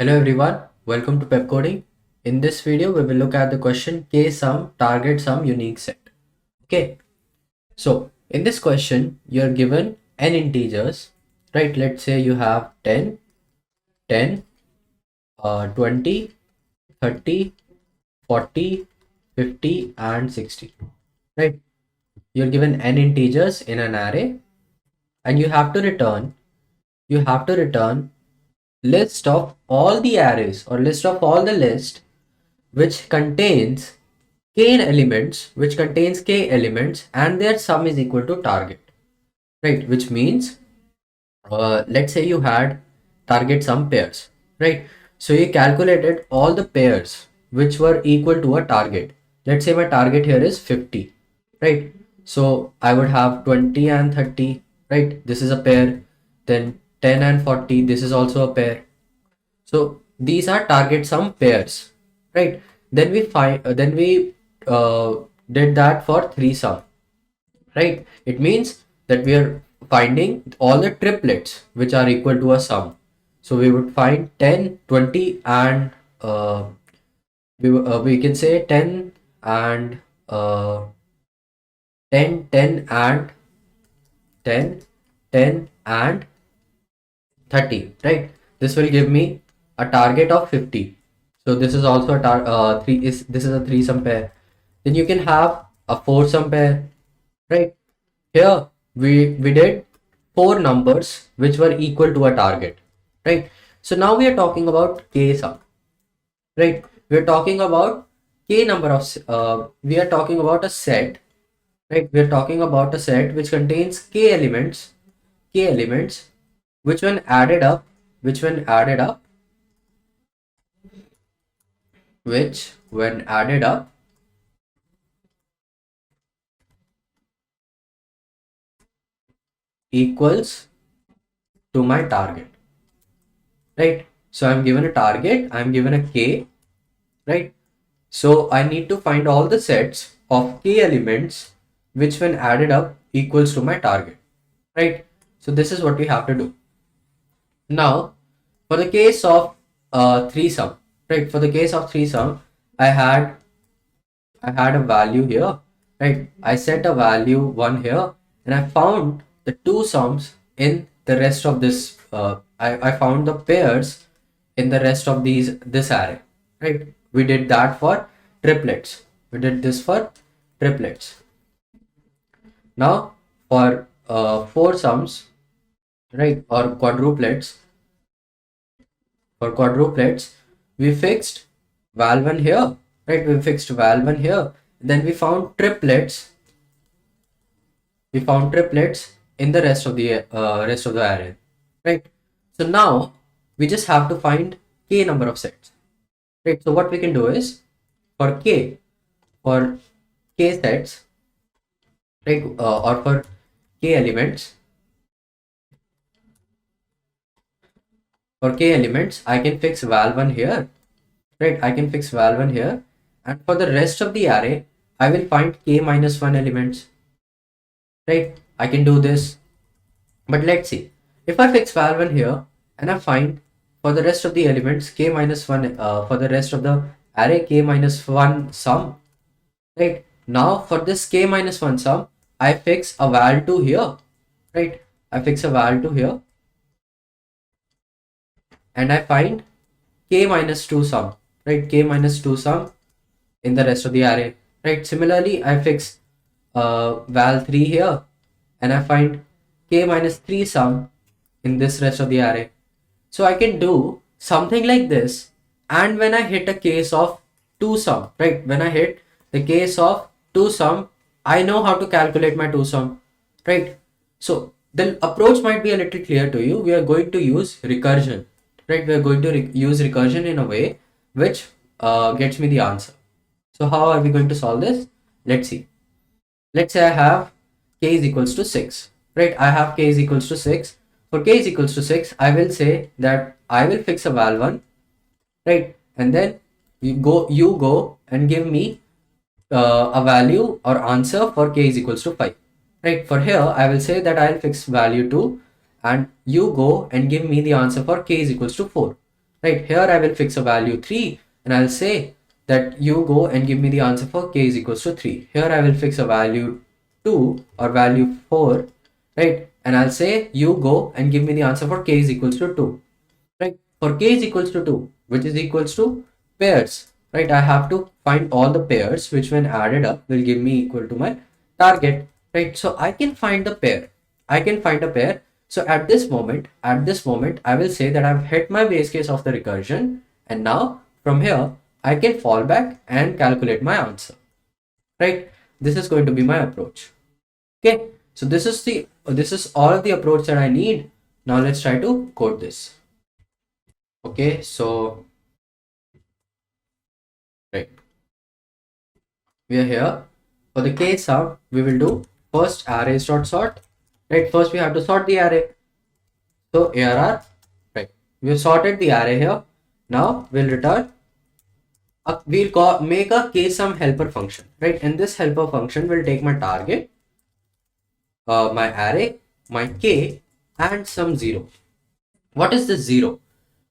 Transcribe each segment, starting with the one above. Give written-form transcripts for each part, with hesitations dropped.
Hello everyone, welcome to Pepcoding. In this video, we will look at the question K sum, target sum, unique set. Okay, so in this question, you're given n integers, right? Let's say you have 10, 10, 20, 30, 40, 50, and 60, right? You're given n integers in an array, and you have to return list of all the arrays or list of all the list which contains k elements and their sum is equal to target, right? Which means let's say you had target sum pairs, right? So you calculated all the pairs which were equal to a target. Let's say my target here is 50, right? So I would have 20 and 30, right? This is a pair. Then 10 and 40, this is also a pair. So these are target sum pairs, right? Then we uh, did that for three sum, right? It means that we are finding all the triplets which are equal to a sum. So we would find 10, 20, and we can say 10 and 10, 10 and 10, 10 and 30, right? This will give me a target of 50. So this is also a this is a three sum pair. Then you can have a four sum pair, right? Here we did four numbers which were equal to a target, right? So now we are talking about k sum, right? We are talking about k number of we are talking about a set, right? We are talking about a set which contains k elements, which when added up, which when added up, which when added up equals to my target, right? So I'm given a target, I'm given a k, right? So I need to find all the sets of k elements which when added up equals to my target, right? So this is what we have to do. Now for the case of threesome, right? For the case of threesome, I had a value here, right? I set a value 1 here and I found the two sums in the rest of this. I found the pairs in the rest of this array, right? We did that for triplets. We did this for triplets. Now for four sums, right, or quadruplets, we fixed val1 here, right? We fixed val1 here. Then we found triplets. We found triplets in the rest of the array, right? So now we just have to find k number of sets, right? So what we can do is for k sets, right, or for k elements, I can fix val1 here, right? I can fix val1 here, and for the rest of the array, I will find k minus 1 elements, right? I can do this, but let's see. If I fix val1 here and I find for the rest of the elements k minus 1, for the rest of the array k minus 1 sum, right? Now for this k minus 1 sum, I fix a val2 here, right? I fix a val2 here and I find k minus 2 sum, right? K minus 2 sum in the rest of the array, right? Similarly, I fix val3 here and I find k minus 3 sum in this rest of the array. So I can do something like this, and when I hit a case of 2 sum, right? When I hit the case of 2 sum, I know how to calculate my 2 sum, right? So the approach might be a little clear to you. We are going to use recursion, right? We are going to use recursion in a way which gets me the answer. So how are we going to solve this? Let's see. Let's say I have k is equals to 6, right? I have k is equals to 6. For k is equals to 6, I will say that I will fix a val1, right? And then you go and give me a value or answer for k is equals to 5, right? For here, I will say that I'll fix value 2 and you go and give me the answer for k is equals to 4. right? Here I will fix a value 3 and I'll say that you go and give me the answer for k is equals to 3. Here I will fix a value 2 or value 4, right? And I'll say you go and give me the answer for k is equals to 2, right? For k is equals to 2, which is equals to pairs, right? I have to find all the pairs which when added up will give me equal to my target, right? So I can find the pair. I can find a pair. So at this moment, I will say that I've hit my base case of the recursion, and now from here I can fall back and calculate my answer, right? This is going to be my approach. Okay, so this is all the approach that I need. Now let's try to code this. Okay, so right, we are here. For the case sum, we will do first arrays dot sort. Right, first we have to sort the array. So arr, right, we have sorted the array here. Now we'll return make a case sum helper function, right? And this helper function will take my target, my array, my k, and some 0. What is this 0?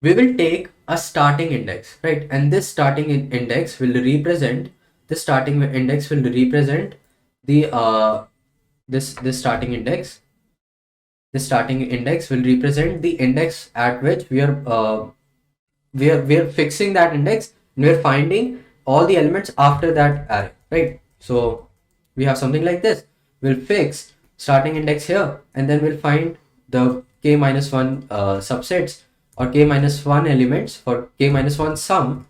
We will take a starting index, right? And this starting index will represent the this starting index. This starting index will represent the index at which we are fixing that index, and we're finding all the elements after that array, right? So we have something like this. We'll fix starting index here, and then we'll find the k minus 1 subsets or k minus 1 elements for k minus 1 sum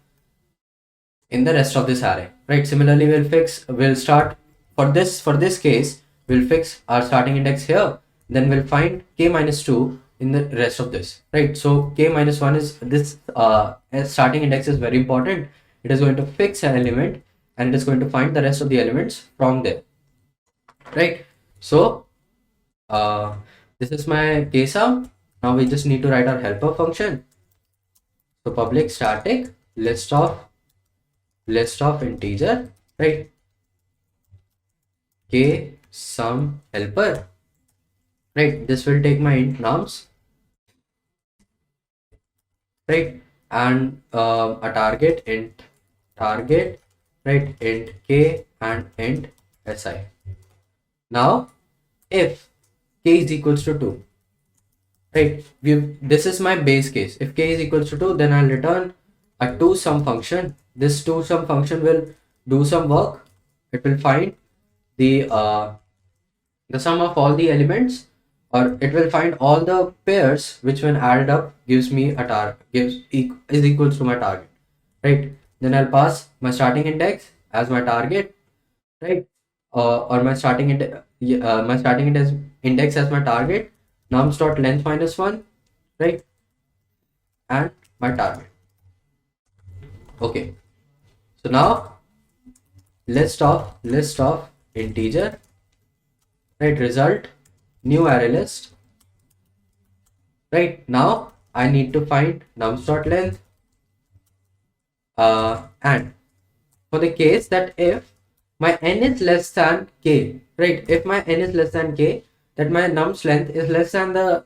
in the rest of this array, right? Similarly, we'll start for this case, we'll fix our starting index here, then we'll find k minus 2 in the rest of this, right? So k minus 1 is this starting index is very important. It is going to fix an element and it is going to find the rest of the elements from there, right? So this is my case sum. Now we just need to write our helper function. So public static list of integer, right? K sum helper, right? This will take my int nums, right? And a target, right? Int k and int si. Now if k is equals to 2, right? This is my base case. If k is equals to 2, then I'll return a toSum function. This toSum function will do some work. It will find the sum of all the elements, or it will find all the pairs which when added up gives me a is equals to my target, right? Then I'll pass my starting index as my target, right? Or my starting index as my target, nums dot length minus 1, right? And my target. Okay, so now list of integer, right? Result new array list, right? Now I need to find nums dot length, and for the case that if my n is less than k, right? If my n is less than k, that my nums length is less than the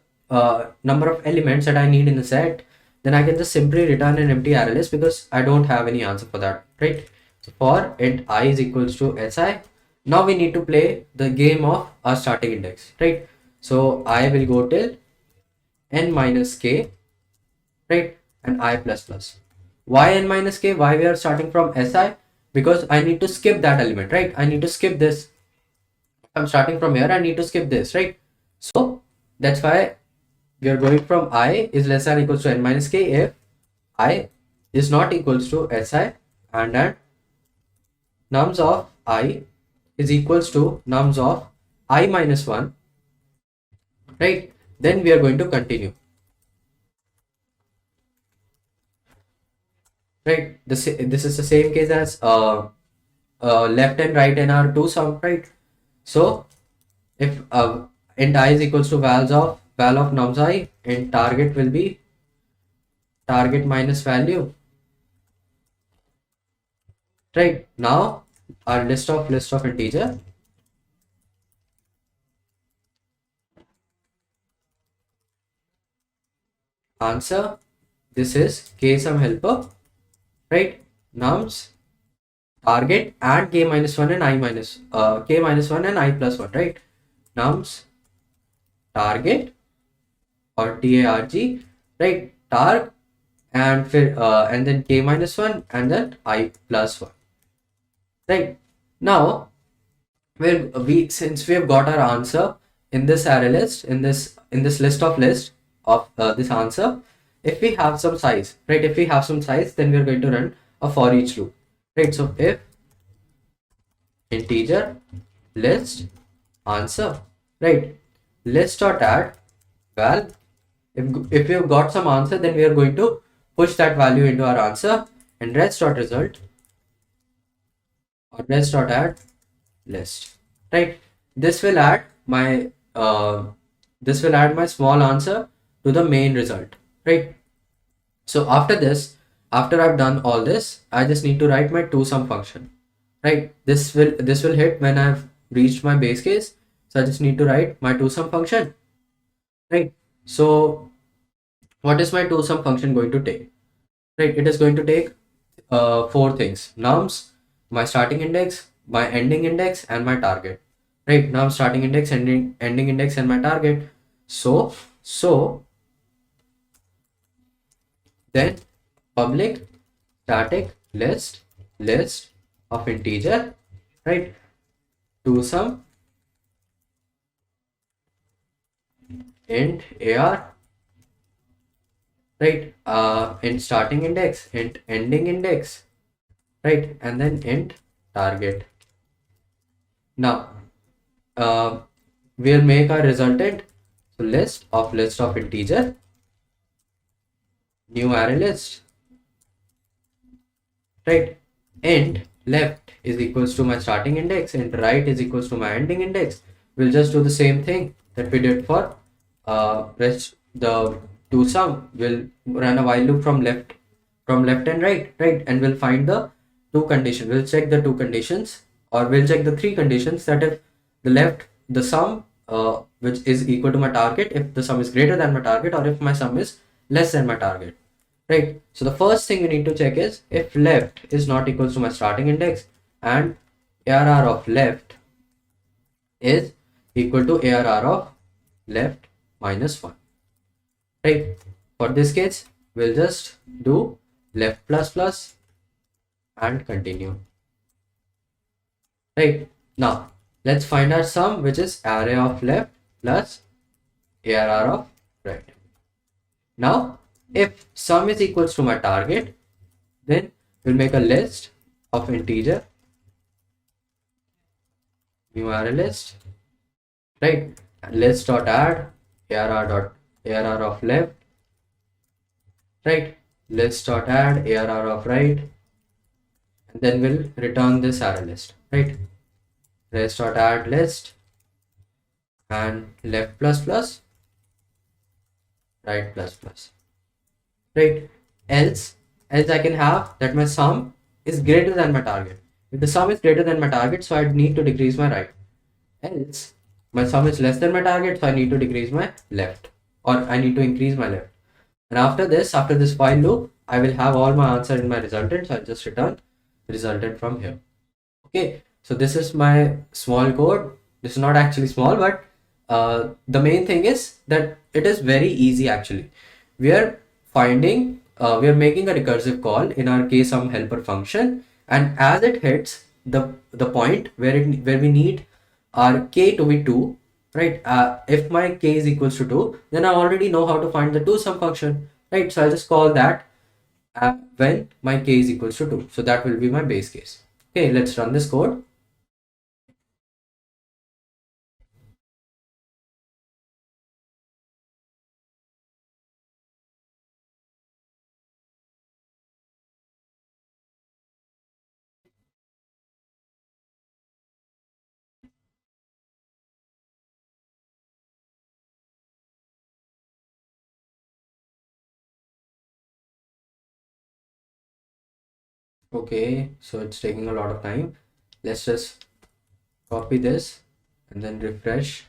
number of elements that I need in the set, then I can just simply return an empty array list because I don't have any answer for that, right? So for int I is equals to si, now we need to play the game of our starting index, right? So I will go till n minus k, right? And I plus plus. Why n minus k? Why we are starting from si? Because I need to skip that element, right? I need to skip this. I'm starting from here, I need to skip this, right? So that's why we are going from I is less than or equals to n minus k if I is not equals to si, and then nums of I is equals to nums of I minus 1, right? Then we are going to continue, right? This is the same case as left and right in our toSum, right? So if int I is equals to val of nums I, and target will be target minus value, right? Now our list of integer, answer this is k sum helper, right? Nums target and k minus 1 and I minus k minus 1 and I plus 1, right? Nums target or targ, right? Targ and then k minus 1 and then I plus 1, right? Now since we have got our answer in this array list, in this list of this answer, if we have some size, right? If we have some size, then we are going to run a for each loop, right? So if integer list answer, right? List dot add val. If we've got some answer, then we are going to push that value into our answer, and rest dot result or rest dot add list, right? This will add my small answer to the main result, right? So after I've done all this, I just need to write my toSum function, right? This will hit when I've reached my base case. So I just need to write my toSum function, right? So what is my toSum function going to take, right? It is going to take four things: nums, my starting index, my ending index, and my target, right? Num, starting index, ending index, and my target. So then public static list of integer, right? toSum int ar, right? Int starting index, int ending index, right? And then int target. Now we'll make our resultant. So list of integer, new array list, right? Int left is equals to my starting index, int right is equals to my ending index. We'll just do the same thing that we did for rest the toSum. We'll run a while loop from left and right, and we'll find the two conditions. We'll check the two conditions, or we'll check the three conditions, that if the sum which is equal to my target, if the sum is greater than my target, or if my sum is less than my target, right? So the first thing we need to check is if left is not equals to my starting index and ARR of left is equal to ARR of left minus 1, right? For this case, we'll just do left plus plus and continue, right? Now let's find our sum, which is array of left plus ARR of right. Now if sum is equals to my target, then we'll make a list of integer, new array list, right? List dot add ARR of left, right? List dot add ARR of right, and then we'll return this array list, right? List dot add list and left plus plus, right plus plus, right? Else I can have that my sum is greater than my target. If the sum is greater than my target, so I need to decrease my right. Else my sum is less than my target, so I need to decrease my left, or I need to increase my left. And after this while loop, I will have all my answer in my resultant, so I'll just return resultant from here. Okay, so this is my small code. This is not actually small, but the main thing is that it is very easy actually. We are making a recursive call in our ksum helper function, and as it hits the point where we need our k to be 2, right? If my k is equals to 2, then I already know how to find the toSum function, right? So I'll just call that when my k is equals to 2. So that will be my base case. Okay, let's run this code. Okay, so it's taking a lot of time. Let's just copy this and then refresh.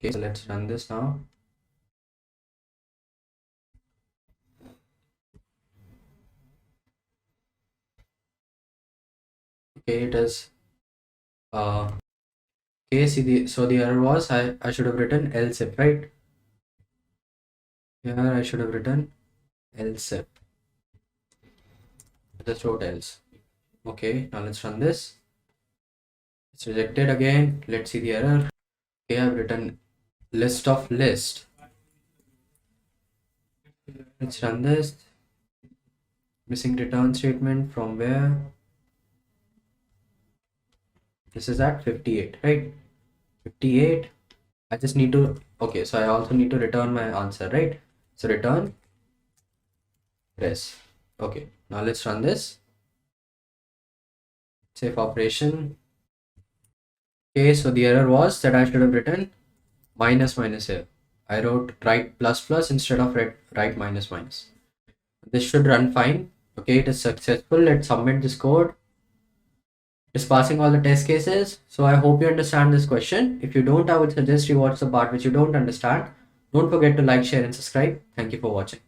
Okay, so let's run this now. Okay, it is okay. So the error was I should have written else if, right? Here I should have written else if. I just wrote else. Okay, now let's run this. It's rejected again. Let's see the error. Okay, I've written list of list. Let's run this. Missing return statement from where? This is at 58, right? 58. I just need to, okay, so I also need to return my answer, right? So return res. Okay, now let's run this. Save operation. Okay, so the error was that I should have written minus minus here. I wrote right plus plus instead of right minus minus. This should run fine. Okay, it is successful. Let's submit this code. It's passing all the test cases. So I hope you understand this question. If you don't, I would suggest you watch the part which you don't understand. Don't forget to like, share, and subscribe. Thank you for watching.